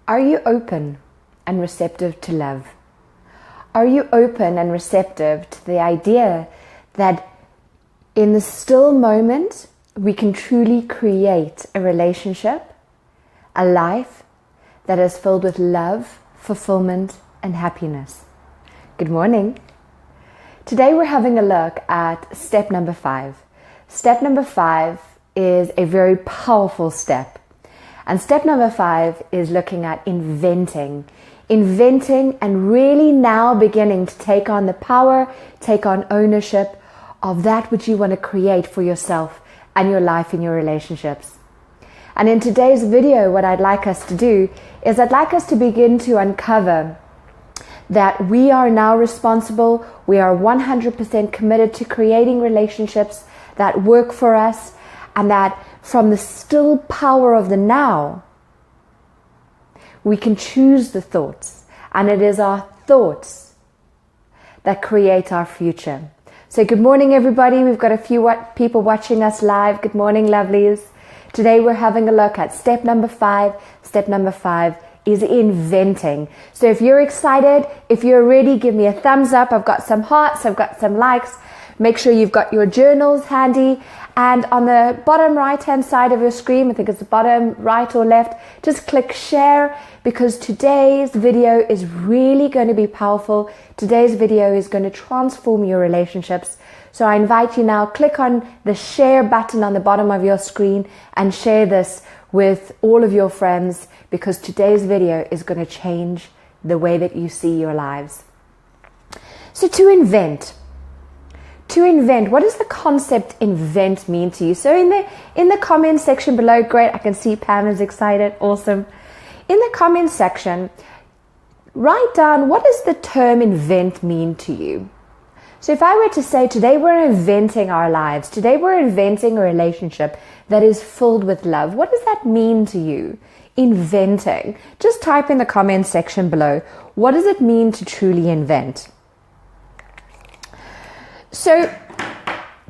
Are you open and receptive to love? Are you open and receptive to the idea that in the still moment, we can truly create a relationship, a life that is filled with love, fulfillment, and happiness? Good morning. Today we're having a look at step number 5. Step number 5 is a very powerful step. And step number 5 is looking at inventing and really now beginning to take on the power, take on ownership of that which you want to create for yourself and your life and your relationships. And in today's video, what I'd like us to do is I'd like us to begin to uncover that we are now responsible, we are 100% committed to creating relationships that work for us, and that from the still power of the now, we can choose the thoughts, and it is our thoughts that create our future. So good morning, everybody. We've got a few people watching us live. Good morning, lovelies. Today we're having a look at step number 5. Step number 5 is inventing. So if you're excited, if you're ready, give me a thumbs up. I've got some hearts, I've got some likes. Make sure you've got your journals handy. And on the bottom right-hand side of your screen, I think it's the bottom right or left, just click share, because today's video is really going to be powerful. Today's video is going to transform your relationships. So I invite you now, click on the share button on the bottom of your screen and share this with all of your friends, because today's video is going to change the way that you see your lives. So to invent, what does the concept invent mean to you? So in the comment section below, great, I can see Pam is excited, awesome. In the comment section, write down, what does the term invent mean to you? So if I were to say, today we're inventing our lives, today we're inventing a relationship that is filled with love, what does that mean to you? Inventing. Just type in the comment section below, what does it mean to truly invent? So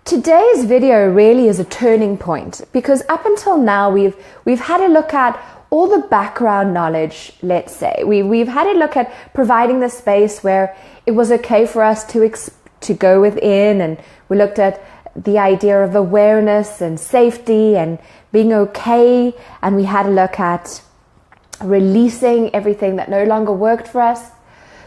today's video really is a turning point, because up until now we've had a look at all the background knowledge, let's say. We've had a look at providing the space where it was okay for us to go within, and we looked at the idea of awareness and safety and being okay, and we had a look at releasing everything that no longer worked for us.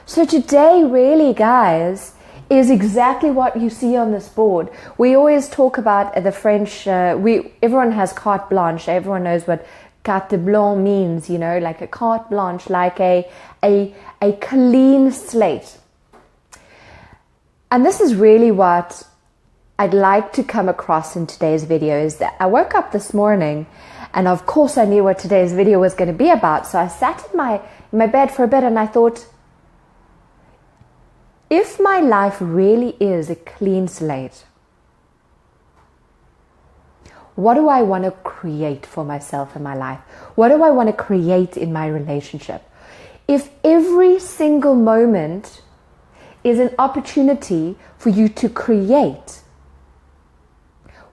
So today really, guys, is exactly what you see on this board. We always talk about the French, everyone has carte blanche, everyone knows what carte blanche means, you know, like a carte blanche, like a clean slate. And this is really what I'd like to come across in today's video, is that I woke up this morning and of course I knew what today's video was going to be about. So I sat in my bed for a bit and I thought, if my life really is a clean slate, what do I want to create for myself in my life? What do I want to create in my relationship? If every single moment is an opportunity for you to create,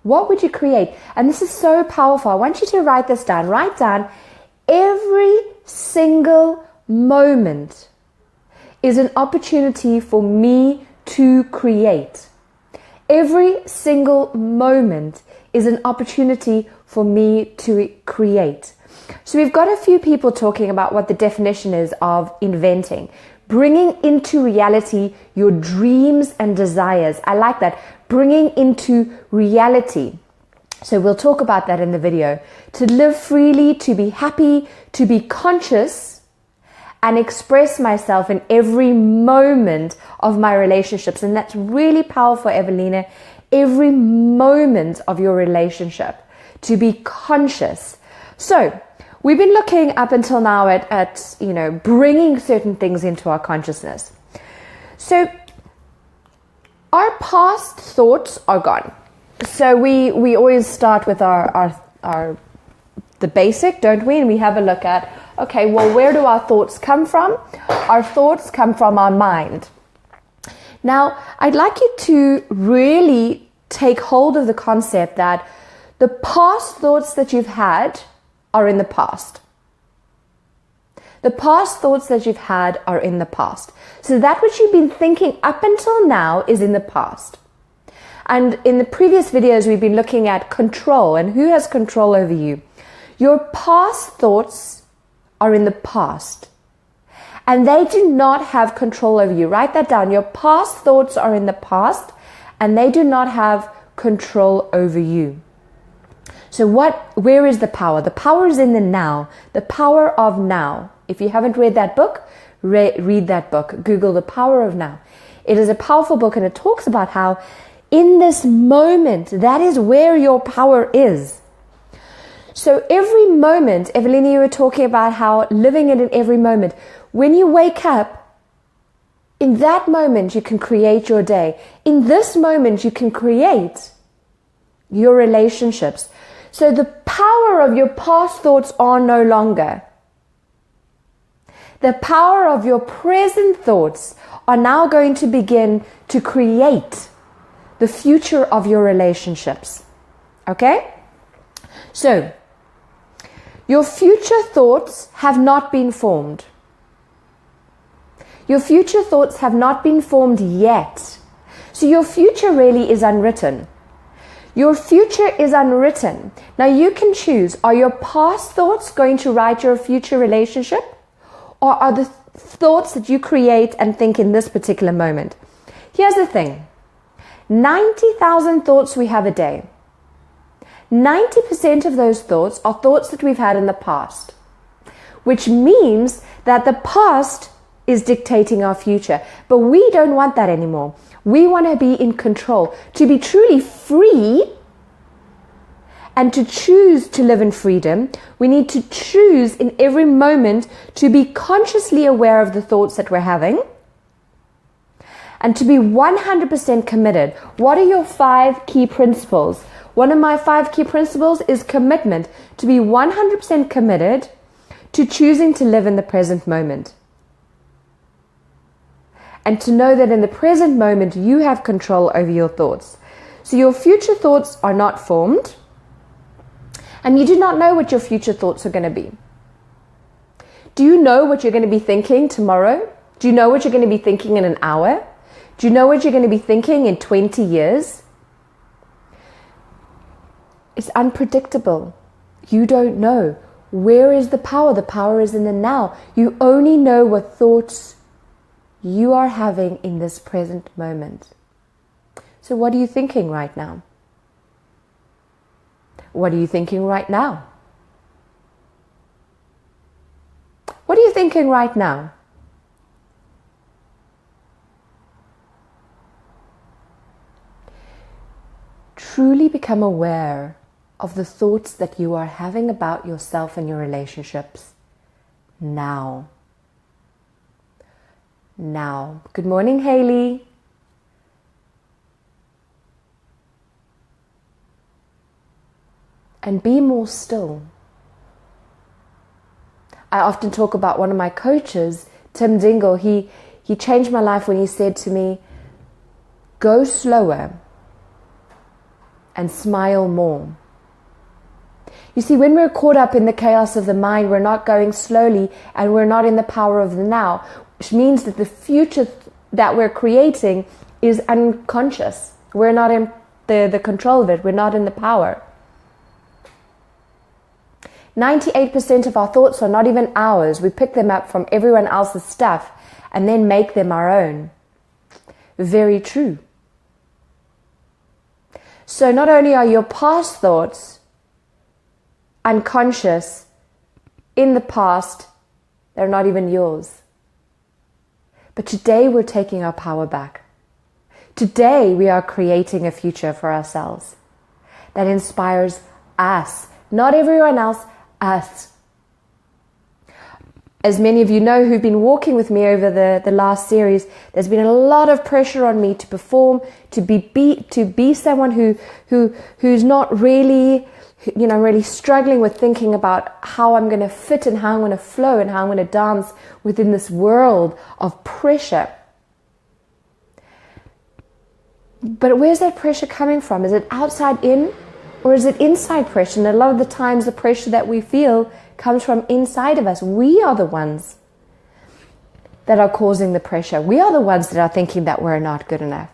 what would you create? And this is so powerful. I want you to write this down. Write down, every single moment is an opportunity for me to create. Every single moment is an opportunity for me to create. So we've got a few people talking about what the definition is of inventing. Bringing into reality your dreams and desires. I like that. Bringing into reality. So we'll talk about that in the video. To live freely, to be happy, to be conscious, and express myself in every moment of my relationships. And that's really powerful, Evelina. Every moment of your relationship, to be conscious. So we've been looking up until now at bringing certain things into our consciousness. So our past thoughts are gone. So we always start with the basic, don't we? And we have a look at, okay, well, where do our thoughts come from? Our thoughts come from our mind. Now, I'd like you to really take hold of the concept that the past thoughts that you've had are in the past. The past thoughts that you've had are in the past. So that which you've been thinking up until now is in the past. And in the previous videos, we've been looking at control and who has control over you. Your past thoughts are in the past. And they do not have control over you. Write that down. Your past thoughts are in the past and they do not have control over you. So where is the power? The power is in the now. The power of now. If you haven't read that book, read that book. Google The Power of Now. It is a powerful book and it talks about how in this moment, that is where your power is. So every moment, Evelina, you were talking about how living it in every moment. When you wake up, in that moment, you can create your day. In this moment, you can create your relationships. So the power of your past thoughts are no longer. The power of your present thoughts are now going to begin to create the future of your relationships. Okay? So, your future thoughts have not been formed. Your future thoughts have not been formed yet. So your future really is unwritten. Your future is unwritten. Now you can choose, are your past thoughts going to write your future relationship? Or are the thoughts that you create and think in this particular moment? Here's the thing. 90,000 thoughts we have a day. 90% of those thoughts are thoughts that we've had in the past, which means that the past is dictating our future. But we don't want that anymore. We want to be in control. To be truly free and to choose to live in freedom, we need to choose in every moment to be consciously aware of the thoughts that we're having and to be 100% committed. What are your 5 key principles? One of my 5 key principles is commitment. To be 100% committed to choosing to live in the present moment. And to know that in the present moment, you have control over your thoughts. So your future thoughts are not formed. And you do not know what your future thoughts are going to be. Do you know what you're going to be thinking tomorrow? Do you know what you're going to be thinking in an hour? Do you know what you're going to be thinking in 20 years? It's unpredictable. You don't know. Where is the power? The power is in the now. You only know what thoughts you are having in this present moment. So what are you thinking right now? What are you thinking right now? What are you thinking right now? Truly become aware of the thoughts that you are having about yourself and your relationships now. Now. Good morning, Haley. And be more still. I often talk about one of my coaches, Tim Dingle. He changed my life when he said to me, go slower and smile more. You see, when we're caught up in the chaos of the mind, we're not going slowly and we're not in the power of the now, which means that the future that we're creating is unconscious. We're not in the control of it. We're not in the power. 98% of our thoughts are not even ours. We pick them up from everyone else's stuff and then make them our own. Very true. So not only are your past thoughts unconscious in the past, they're not even yours. But today we're taking our power back. Today we are creating a future for ourselves that inspires us, not everyone else, us. As many of you know who've been walking with me over the last series, there's been a lot of pressure on me to perform, to be someone who's not really, really struggling with thinking about how I'm going to fit and how I'm going to flow and how I'm going to dance within this world of pressure. But where's that pressure coming from? Is it outside in or is it inside pressure? And a lot of the times the pressure that we feel comes from inside of us. We are the ones that are causing the pressure. We are the ones that are thinking that we're not good enough.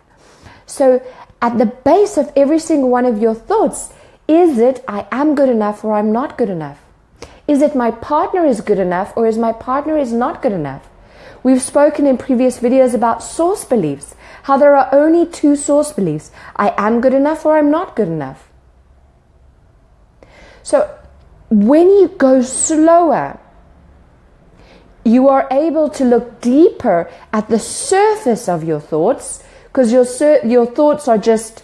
So at the base of every single one of your thoughts, is it I am good enough or I'm not good enough? Is it my partner is good enough or is my partner is not good enough? We've spoken in previous videos about source beliefs, how there are only two source beliefs. I am good enough or I'm not good enough. So when you go slower, you are able to look deeper at the surface of your thoughts, because your thoughts are just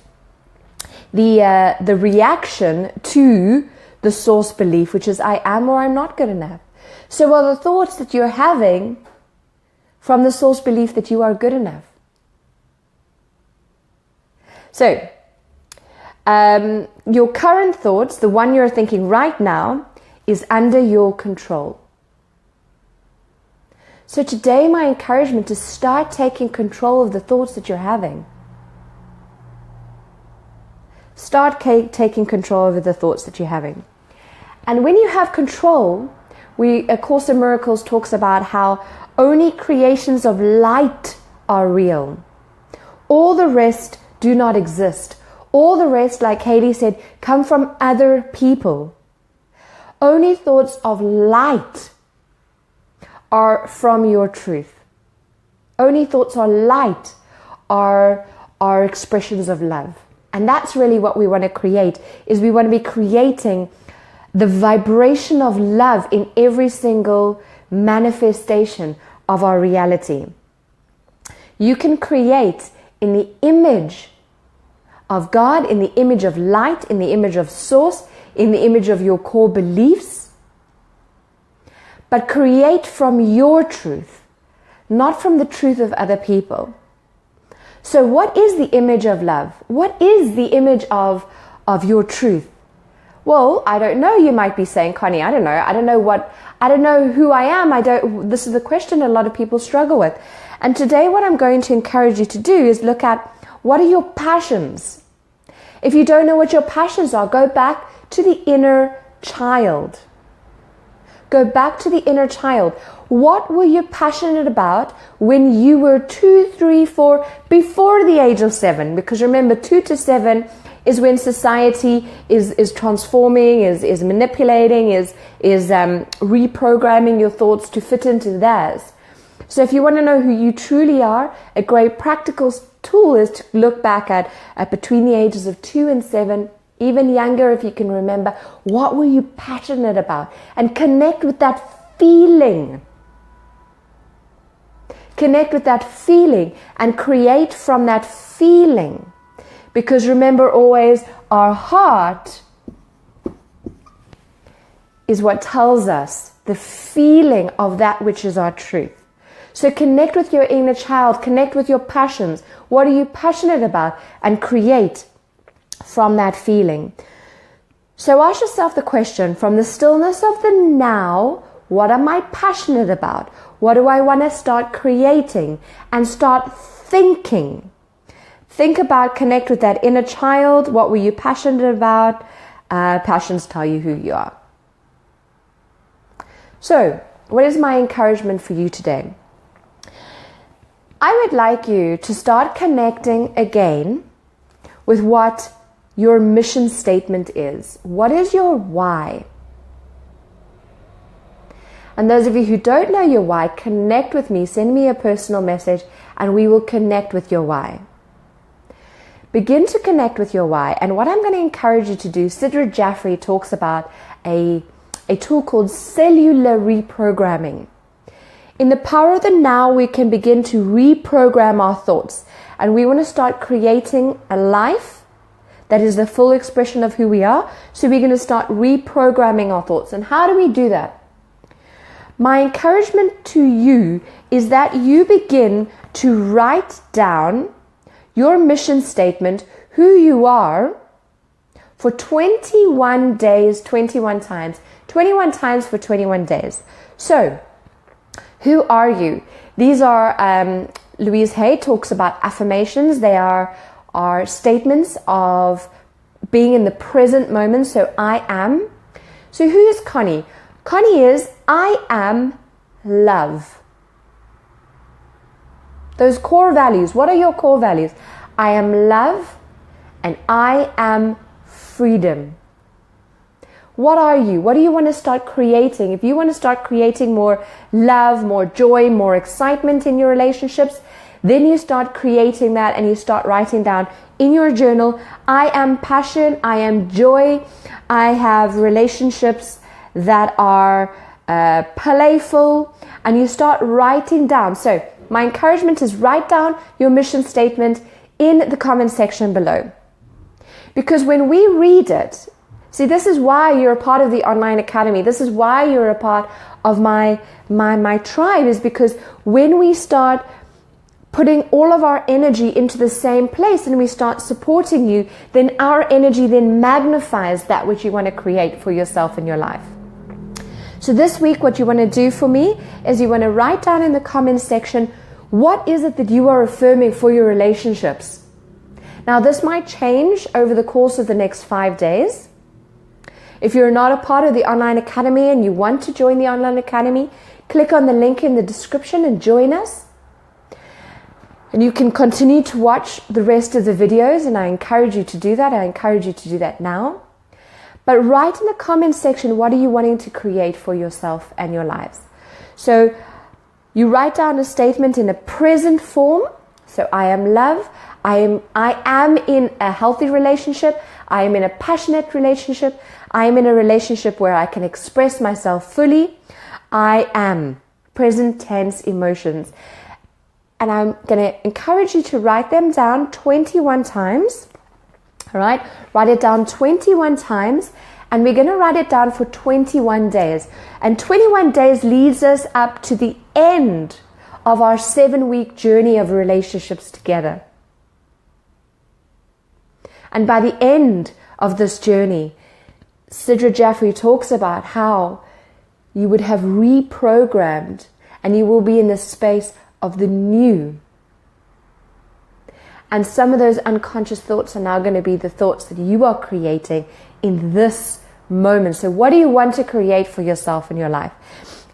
the reaction to the source belief, which is I am or I'm not good enough. So are the thoughts that you're having from the source belief that you are good enough. So your current thoughts, the one you're thinking right now, is under your control. So today my encouragement is start taking control of the thoughts that you're having. Start taking control over the thoughts that you're having. And when you have control, A Course in Miracles talks about how only creations of light are real. All the rest do not exist. All the rest, like Katie said, come from other people. Only thoughts of light are from your truth. Only thoughts of light are expressions of love. And that's really what we want to create, is we want to be creating the vibration of love in every single manifestation of our reality. You can create in the image of God, in the image of light, in the image of source, in the image of your core beliefs, but create from your truth, not from the truth of other people. So what is the image of love? What is the image of your truth? Well, I don't know. You might be saying, Connie, I don't know. I don't know who I am. This is the question a lot of people struggle with. And today what I'm going to encourage you to do is look at, what are your passions? If you don't know what your passions are, go back to the inner child. Go back to the inner child. What were you passionate about when you were 2, 3, 4, before the age of 7? Because remember, 2 to 7 is when society is transforming, is manipulating, is reprogramming your thoughts to fit into theirs. So if you want to know who you truly are, a great practical tool is to look back at between the ages of 2 and 7, even younger if you can remember, what were you passionate about? And connect with that feeling. Connect with that feeling and create from that feeling. Because remember always, our heart is what tells us the feeling of that which is our truth. So connect with your inner child, connect with your passions. What are you passionate about? And create from that feeling. So ask yourself the question, from the stillness of the now, what am I passionate about? What do I want to start creating? And start thinking. Think about, connect with that inner child. What were you passionate about? Passions tell you who you are. So, what is my encouragement for you today? I would like you to start connecting again with what your mission statement is. What is your why? And those of you who don't know your why, connect with me. Send me a personal message and we will connect with your why. Begin to connect with your why. And what I'm going to encourage you to do, Sidra Jaffrey talks about a tool called cellular reprogramming. In the power of the now, we can begin to reprogram our thoughts. And we want to start creating a life that is the full expression of who we are. So we're going to start reprogramming our thoughts. And how do we do that? My encouragement to you is that you begin to write down your mission statement, who you are, for 21 days, 21 times. 21 times for 21 days. So, who are you? These are, Louise Hay talks about affirmations. They are statements of being in the present moment. So, I am. So, who is Connie? Connie is, I am love. Those core values. What are your core values? I am love and I am freedom. What are you? What do you want to start creating? If you want to start creating more love, more joy, more excitement in your relationships, then you start creating that and you start writing down in your journal, I am passion, I am joy, I have relationships that are playful, and you start writing down. So my encouragement is write down your mission statement in the comment section below. Because when we read it, see, this is why you're a part of the online academy. This is why you're a part of my tribe, is because when we start putting all of our energy into the same place and we start supporting you, then our energy then magnifies that which you want to create for yourself in your life. So this week, what you want to do for me is you want to write down in the comments section, what is it that you are affirming for your relationships? Now, this might change over the course of the next 5 days. If you're not a part of the online academy and you want to join the online academy, click on the link in the description and join us. And you can continue to watch the rest of the videos, and I encourage you to do that. I encourage you to do that now. But write in the comments section, what are you wanting to create for yourself and your lives? So you write down a statement in a present form. So I am love. I am in a healthy relationship. I am in a passionate relationship. I am in a relationship where I can express myself fully. I am present tense emotions. And I'm going to encourage you to write them down 21 times. All right? Write it down 21 times. And we're going to write it down for 21 days. And 21 days leads us up to the end of our 7-week journey of relationships together. And by the end of this journey, Sidra Jaffrey talks about how you would have reprogrammed and you will be in the space of the new. And some of those unconscious thoughts are now going to be the thoughts that you are creating in this moment. So what do you want to create for yourself in your life?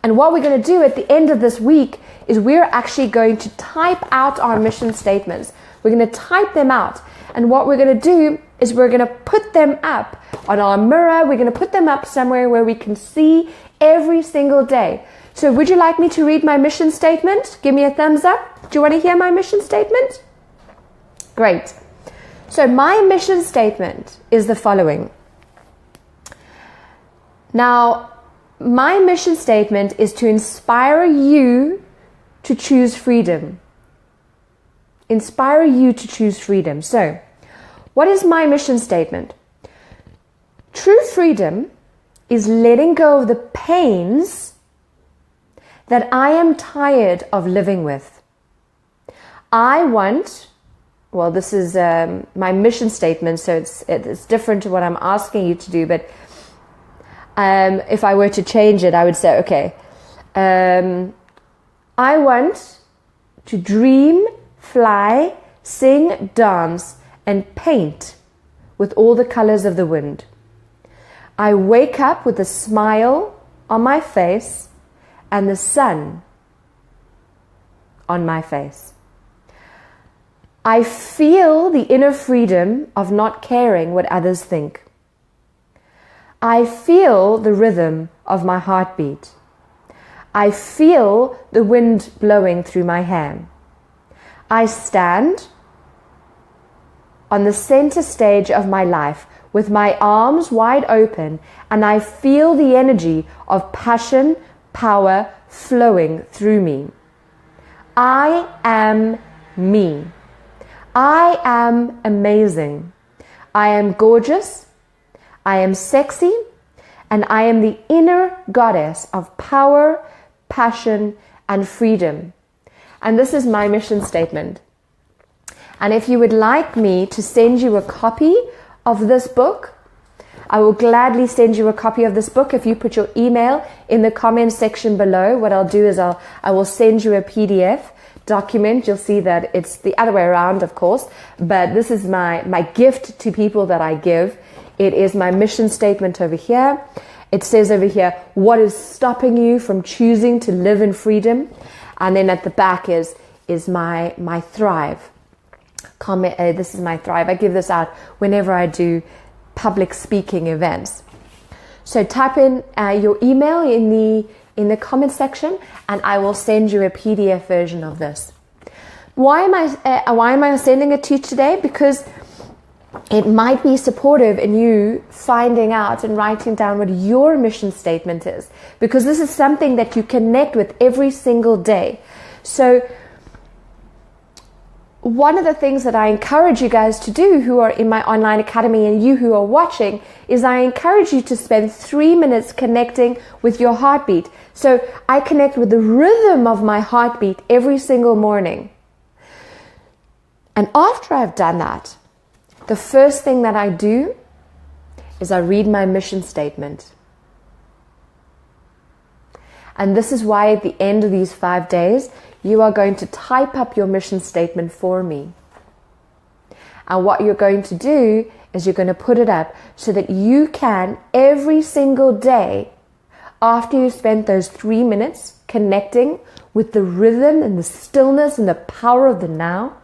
And what we're going to do at the end of this week is we're actually going to type out our mission statements. We're going to type them out. And what we're going to do is we're going to put them up on our mirror. We're going to put them up somewhere where we can see every single day. So would you like me to read my mission statement? Give me a thumbs up. Do you want to hear my mission statement? Great. So my mission statement is the following. Now, my mission statement is to inspire you to choose freedom. Inspire you to choose freedom. So, what is my mission statement? True freedom is letting go of the pains that I am tired of living with. I want, well, this is my mission statement, so it's different to what I'm asking you to do, but if I were to change it, I would say, okay, I want to dream, fly, sing, dance, and paint with all the colors of the wind. I wake up with a smile on my face and the sun on my face. I feel the inner freedom of not caring what others think. I feel the rhythm of my heartbeat. I feel the wind blowing through my hair. I stand on the center stage of my life with my arms wide open, and I feel the energy of passion, power flowing through me. I am me. I am amazing. I am gorgeous. I am sexy. And I am the inner goddess of power, passion, and freedom. And this is my mission statement. And if you would like me to send you a copy of this book, I will gladly send you a copy of this book. If you put your email in the comment section below, what I'll do is I will send you a PDF document. You'll see that it's the other way around, of course, but this is my gift to people that I give. It is my mission statement over here. It says over here, what is stopping you from choosing to live in freedom? And then at the back is my thrive. This is my thrive. I give this out whenever I do public speaking events. So type in your email in the comment section, and I will send you a PDF version of this. Why am I sending it to you today? Because it might be supportive in you finding out and writing down what your mission statement is, because this is something that you connect with every single day. So one of the things that I encourage you guys to do who are in my online academy, and you who are watching, is I encourage you to spend 3 minutes connecting with your heartbeat. So I connect with the rhythm of my heartbeat every single morning. And after I've done that, the first thing that I do is I read my mission statement. And this is why at the end of these 5 days, you are going to type up your mission statement for me. And what you're going to do is you're going to put it up so that you can, every single day, after you spent those 3 minutes connecting with the rhythm and the stillness and the power of the now,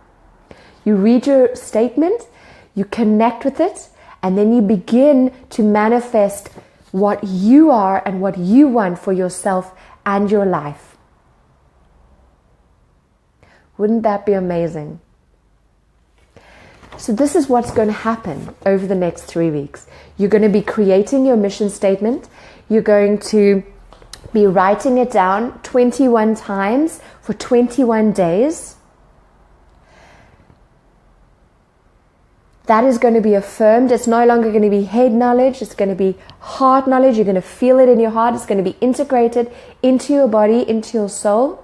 you read your statement, you connect with it, and then you begin to manifest what you are and what you want for yourself and your life. Wouldn't that be amazing? So this is what's going to happen over the next 3 weeks. You're going to be creating your mission statement. You're going to be writing it down 21 times for 21 days. That is going to be affirmed. It's no longer going to be head knowledge. It's going to be heart knowledge. You're going to feel it in your heart. It's going to be integrated into your body, into your soul.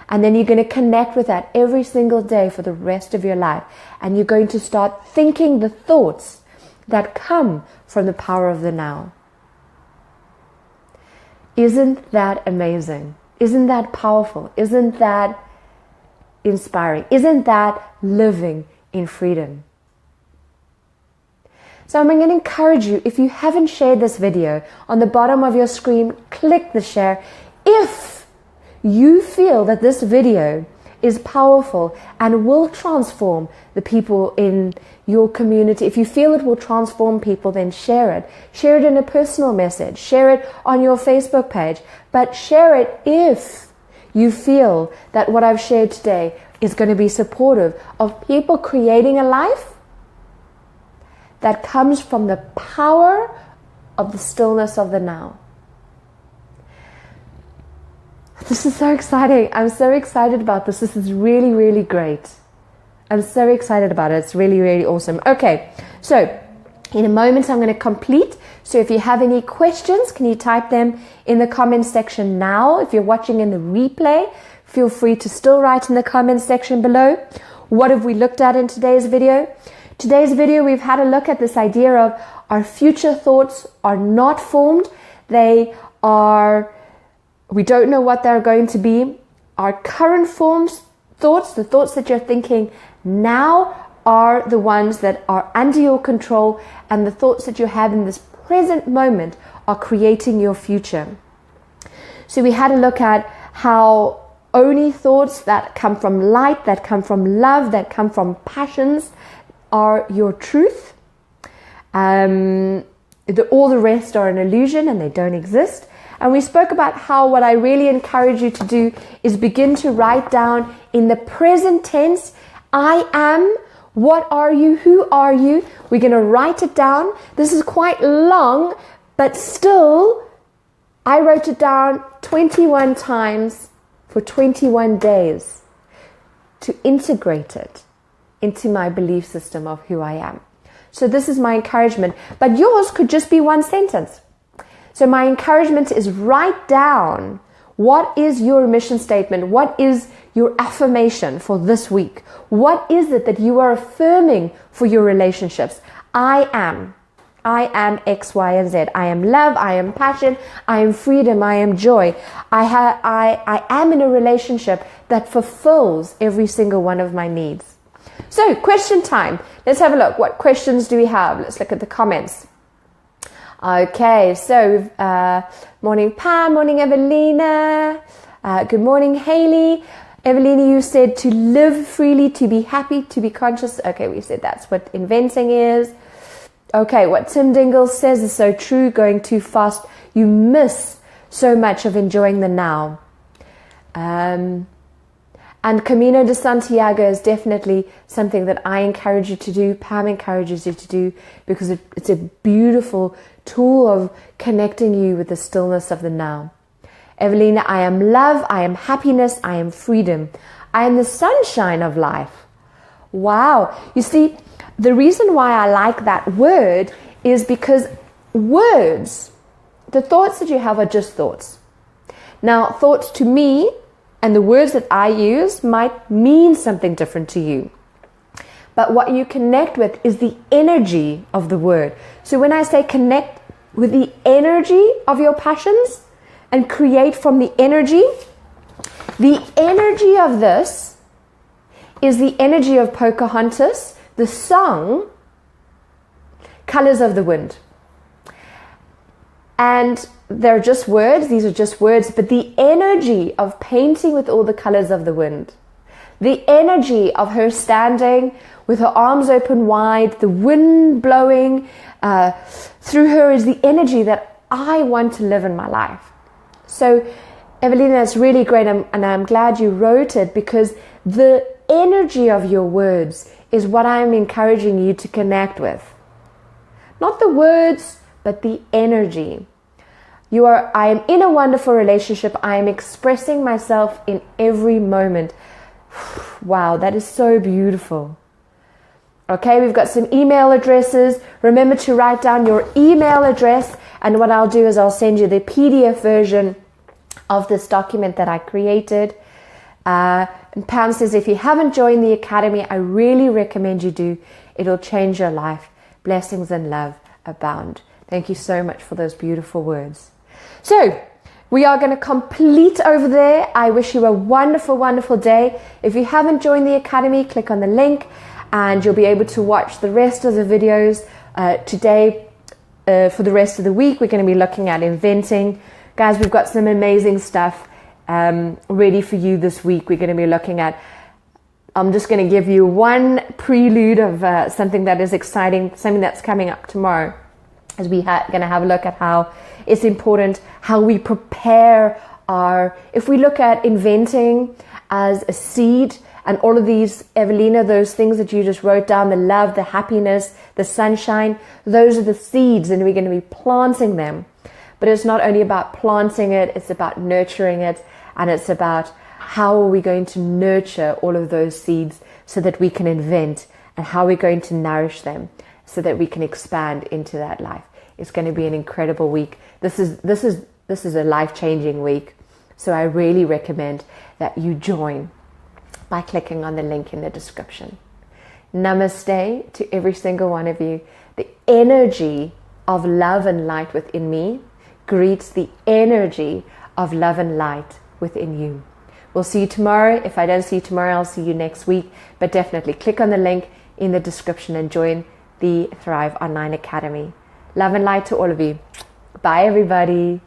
And then you're going to connect with that every single day for the rest of your life. And you're going to start thinking the thoughts that come from the power of the now. Isn't that amazing? Isn't that powerful? Isn't that inspiring? Isn't that living in freedom? So I'm going to encourage you, if you haven't shared this video, on the bottom of your screen, click the share. If you feel that this video is powerful and will transform the people in your community, if you feel it will transform people, then share it. Share it in a personal message. Share it on your Facebook page. But share it if you feel that what I've shared today is going to be supportive of people creating a life that comes from the power of the stillness of the now. This is so exciting. I'm so excited about this. This is really, really great. I'm so excited about it. It's really, really awesome. Okay, so in a moment I'm going to complete. So if you have any questions, can you type them in the comment section now? If you're watching in the replay, feel free to still write in the comment section below. What have we looked at in today's video? Today's video, we've had a look at this idea of our future thoughts are not formed. We don't know what they're going to be. Our current thoughts, the thoughts that you're thinking now, are the ones that are under your control, and the thoughts that you have in this present moment are creating your future. So we had a look at how only thoughts that come from light, that come from love, that come from passions are your truth. All the rest are an illusion and they don't exist. And we spoke about how what I really encourage you to do is begin to write down in the present tense, I am, what are you, who are you? We're going to write it down. This is quite long, but still, I wrote it down 21 times for 21 days to integrate it into my belief system of who I am. So this is my encouragement, but yours could just be one sentence. So my encouragement is write down what is your mission statement, what is your affirmation for this week, what is it that you are affirming for your relationships. I am X, Y, and Z. I am love, I am passion, I am freedom, I am joy. I am in a relationship that fulfills every single one of my needs. So, question time. Let's have a look. What questions do we have? Let's look at the comments. Okay, so morning Pam, morning Evelina, good morning Haley. Evelina, you said to live freely, to be happy, to be conscious. Okay, we said that's what inventing is. Okay, what Tim Dingle says is so true. Going too fast, you miss so much of enjoying the now. And Camino de Santiago is definitely something that I encourage you to do. Pam encourages you to do, because it's a beautiful tool of connecting you with the stillness of the now. Evelina, I am love, I am happiness, I am freedom. I am the sunshine of life. Wow. You see, the reason why I like that word is because words, the thoughts that you have are just thoughts. Now, thoughts to me and the words that I use might mean something different to you. But what you connect with is the energy of the word. So when I say connect with the energy of your passions and create from the energy of this is the energy of Pocahontas, the song, Colors of the Wind. And they're just words, these are just words, but the energy of painting with all the colors of the wind, the energy of her standing with her arms open wide, the wind blowing through her is the energy that I want to live in my life. So, Evelina, it's really great, and I'm glad you wrote it, because the energy of your words is what I'm encouraging you to connect with. Not the words, but the energy. I am in a wonderful relationship. I am expressing myself in every moment. Wow, that is so beautiful. Okay, we've got some email addresses. Remember to write down your email address, and what I'll do is I'll send you the PDF version of this document that I created. And Pam says, if you haven't joined the Academy, I really recommend you do. It'll change your life. Blessings and love abound. Thank you so much for those beautiful words. So, we are going to complete over there. I wish you a wonderful, wonderful day. If you haven't joined the Academy, click on the link and you'll be able to watch the rest of the videos today. For the rest of the week, we're going to be looking at inventing. Guys, we've got some amazing stuff ready for you this week. We're going to be looking at, I'm just going to give you one prelude of something that is exciting, something that's coming up tomorrow, as we're going to have a look at how it's important, how we prepare if we look at inventing as a seed, and all of these, Evelina, those things that you just wrote down, the love, the happiness, the sunshine, those are the seeds, and we're going to be planting them. But it's not only about planting it, it's about nurturing it, and it's about how are we going to nurture all of those seeds so that we can invent, and how we're going to nourish them so that we can expand into that life. It's going to be an incredible week. This is a life-changing week. So I really recommend that you join by clicking on the link in the description. Namaste to every single one of you. The energy of love and light within me greets the energy of love and light within you. We'll see you tomorrow. If I don't see you tomorrow, I'll see you next week. But definitely click on the link in the description and join the Thrive Online Academy. Love and light to all of you. Bye, everybody.